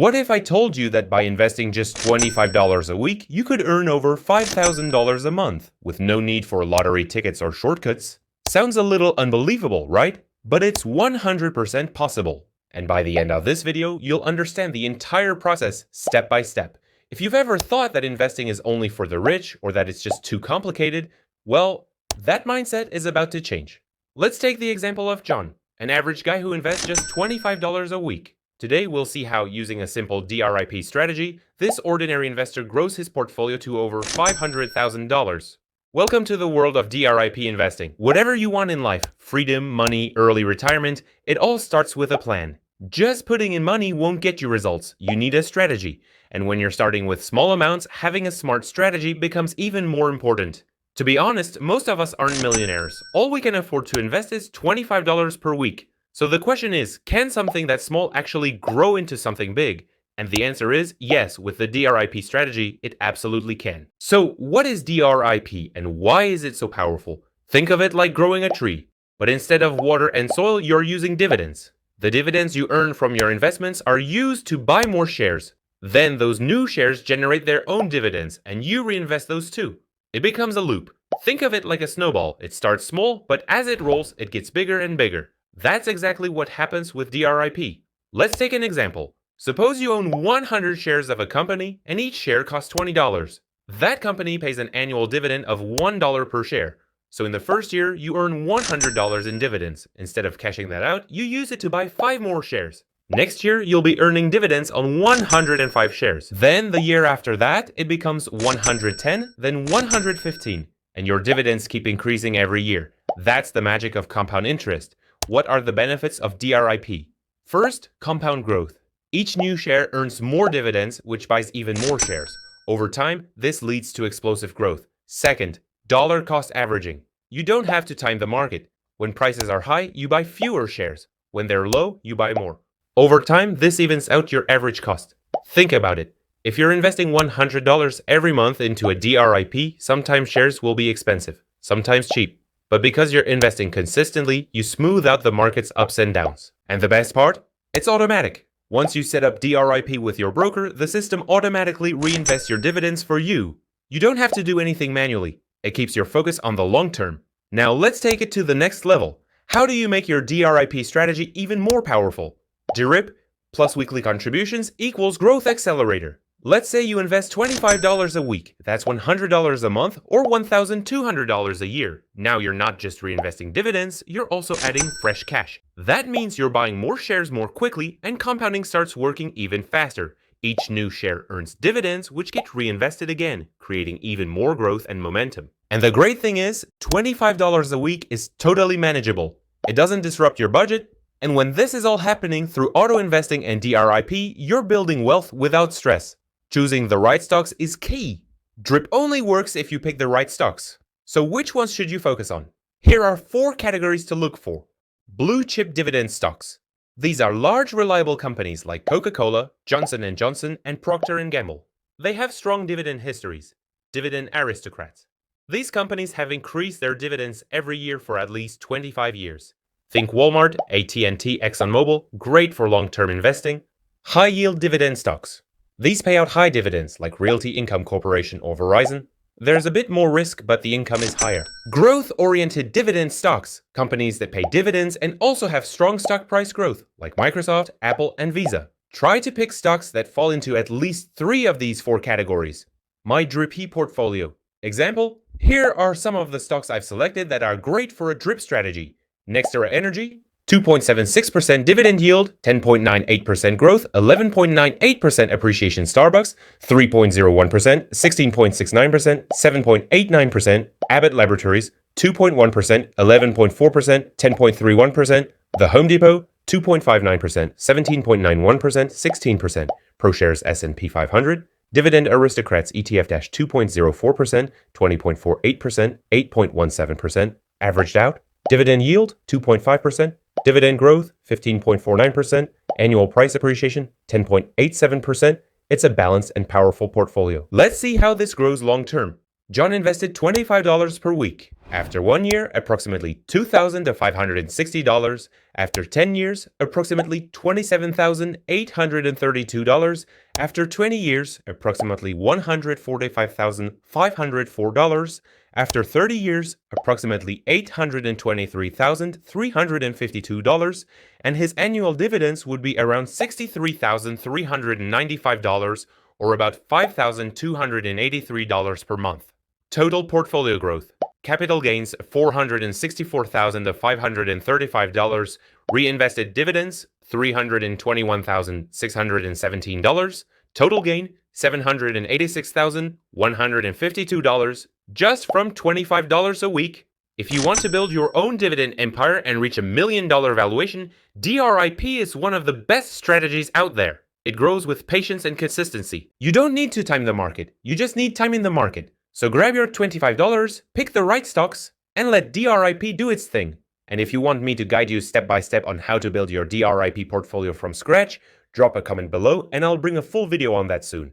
What if I told you that by investing just $25 a week, you could earn over $5,000 a month with no need for lottery tickets or shortcuts? Sounds a little unbelievable, right? But it's 100% possible. And by the end of this video, you'll understand the entire process step by step. If you've ever thought that investing is only for the rich or that it's just too complicated, well, that mindset is about to change. Let's take the example of John, an average guy who invests just $25 a week. Today, we'll see how, using a simple DRIP strategy, this ordinary investor grows his portfolio to over $500,000. Welcome to the world of DRIP investing. Whatever you want in life, freedom, money, early retirement, it all starts with a plan. Just putting in money won't get you results. You need a strategy. And when you're starting with small amounts, having a smart strategy becomes even more important. To be honest, most of us aren't millionaires. All we can afford to invest is $25 per week. So the question is, can something that small actually grow into something big? And the answer is yes, with the DRIP strategy, it absolutely can. So what is DRIP and why is it so powerful? Think of it like growing a tree, but instead of water and soil, you're using dividends. The dividends you earn from your investments are used to buy more shares. Then those new shares generate their own dividends and you reinvest those too. It becomes a loop. Think of it like a snowball. It starts small, but as it rolls, it gets bigger and bigger. That's exactly what happens with DRIP. Let's take an example. Suppose you own 100 shares of a company and each share costs $20. That company pays an annual dividend of $1 per share. So in the first year, you earn $100 in dividends. Instead of cashing that out, you use it to buy 5 more shares. Next year, you'll be earning dividends on 105 shares. Then the year after that, it becomes 110, then 115. And your dividends keep increasing every year. That's the magic of compound interest. What are the benefits of DRIP? First, compound growth. Each new share earns more dividends, which buys even more shares. Over time, this leads to explosive growth. Second, dollar cost averaging. You don't have to time the market. When prices are high, you buy fewer shares. When they're low, you buy more. Over time, this evens out your average cost. Think about it. If you're investing $100 every month into a DRIP, sometimes shares will be expensive, sometimes cheap. But because you're investing consistently, you smooth out the market's ups and downs. And the best part? It's automatic. Once you set up DRIP with your broker, the system automatically reinvests your dividends for you. You don't have to do anything manually. It keeps your focus on the long term. Now let's take it to the next level. How do you make your DRIP strategy even more powerful? DRIP plus weekly contributions equals growth accelerator. Let's say you invest $25 a week. That's $100 a month or $1,200 a year. Now you're not just reinvesting dividends, you're also adding fresh cash. That means you're buying more shares more quickly and compounding starts working even faster. Each new share earns dividends which get reinvested again, creating even more growth and momentum. And the great thing is, $25 a week is totally manageable. It doesn't disrupt your budget. And when this is all happening through auto investing and DRIP, you're building wealth without stress. Choosing the right stocks is key. DRIP only works if you pick the right stocks. So which ones should you focus on? Here are 4 categories to look for. Blue chip dividend stocks. These are large, reliable companies like Coca-Cola, Johnson & Johnson, and Procter & Gamble. They have strong dividend histories. Dividend aristocrats. These companies have increased their dividends every year for at least 25 years. Think Walmart, AT&T, ExxonMobil, great for long-term investing. High-yield dividend stocks. These pay out high dividends like Realty Income Corporation or Verizon. There's a bit more risk, but the income is higher. Growth-oriented dividend stocks. Companies that pay dividends and also have strong stock price growth like Microsoft, Apple, and Visa. Try to pick stocks that fall into at least 3 of these 4 categories. My DRIP portfolio. Example, here are some of the stocks I've selected that are great for a DRIP strategy. NextEra Energy, 2.76% dividend yield, 10.98% growth, 11.98% appreciation Starbucks, 3.01%, 16.69%, 7.89%, Abbott Laboratories, 2.1%, 11.4%, 10.31%, The Home Depot, 2.59%, 17.91%, 16%, ProShares S&P 500, Dividend Aristocrats ETF-2.04%, 20.48%, 8.17%, averaged out, dividend yield, 2.5%, dividend growth, 15.49%, annual price appreciation, 10.87%. It's a balanced and powerful portfolio. Let's see how this grows long term. John invested $25 per week. After 1 year, approximately $2,560. After 10 years, approximately $27,832. After 20 years, approximately $145,504. After 30 years, approximately $823,352. And his annual dividends would be around $63,395, or about $5,283 per month. Total portfolio growth. Capital gains $464,535. Reinvested dividends $321,617. Total gain $786,152 just from $25 a week. If you want to build your own dividend empire and reach $1 million valuation, DRIP is one of the best strategies out there. It grows with patience and consistency. You don't need to time the market, you just need time in the market. So grab your $25, pick the right stocks, and let DRIP do its thing. And if you want me to guide you step by step on how to build your DRIP portfolio from scratch, drop a comment below and I'll bring a full video on that soon.